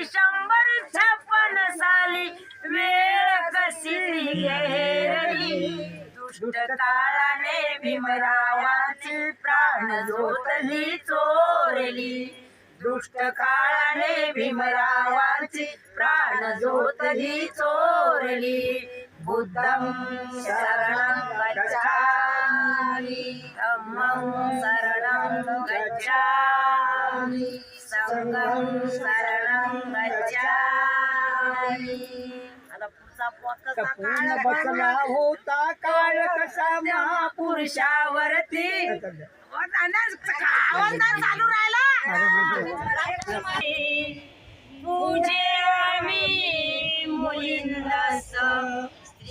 156 साली वेळ कशी घेरली दुष्ट काळाने भीमरावाची प्राण ज्योतली चोरली दुष्ट काळाने भीमरावाची प्राण ज्योतली चोरली बुद्धं शरणं गच्छामि धम्मं शरणं गच्छामि संघं शरणं गच्छामि. आता पुढचा पूर्ण बसला होता काळ कसा महापुरुषावरती आवाज नाही चालू राहिला. पूजे आम्ही मुलींदास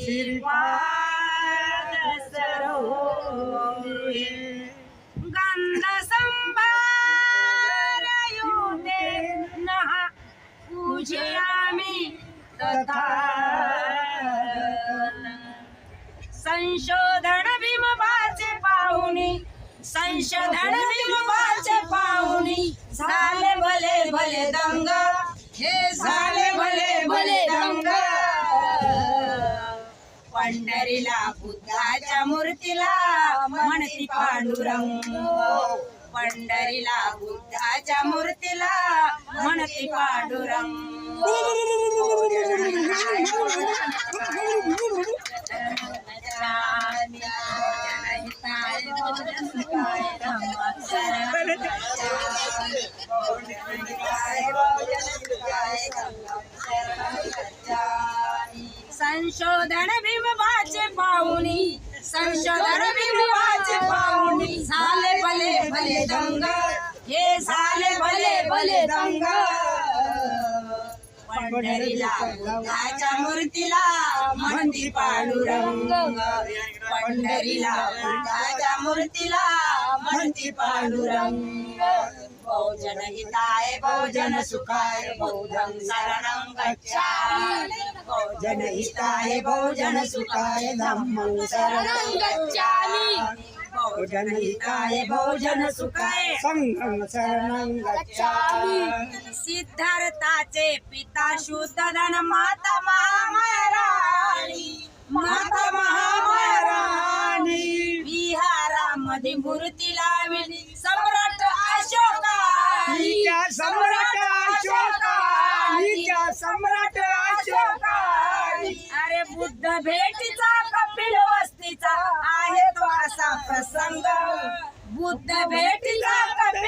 श्रीपाद सरोवरे गंध संभार युते नहा पूजे आम्ही तथा संशोधन भीमबाचे पाहुणी संशोधन भीमबाचे पाहुणी झाले भले भले दंग हे झाले भले भले दंग पंढरीला बुद्धाच्या मूर्तीला म्हणती पांडुरंग पंढरीला बुद्धाच्या मूर्तीला म्हणती पांडुरंग. संशोधन भीमबाचे पाहुणी संशोधन भीमबाचे पाहुणी झाले भले भले दंग हे झाले भले भले दंग पंढरीला बुद्धाच्या मूर्तीला म्हणती पांडुरंग पंढरीला बुद्धाच्या मूर्तीला म्हणती पांडुरंग. बहुजन हिताय बहुजन सुखाय बुद्धं शरणं गच्छामि बहुजन हिताय बहुजन सुखाय धम्मं शरणं गच्छामि बहुजन हिताय बहुजन सुखाय संघं शरणं गच्छामि. सिद्धार्थाचे पिता शुद्धोधन माता महामाया राणी माता महामाया राणी विहारामध्ये मूर्ती लावली सम्राट अशोकानी सम्राट अशोकानी सम्राट अशोकानी. अरे बुद्ध भेटीचा कपिल वस्तीचा आहे तो असा प्रसंग बुद्ध भेटीचा कपिल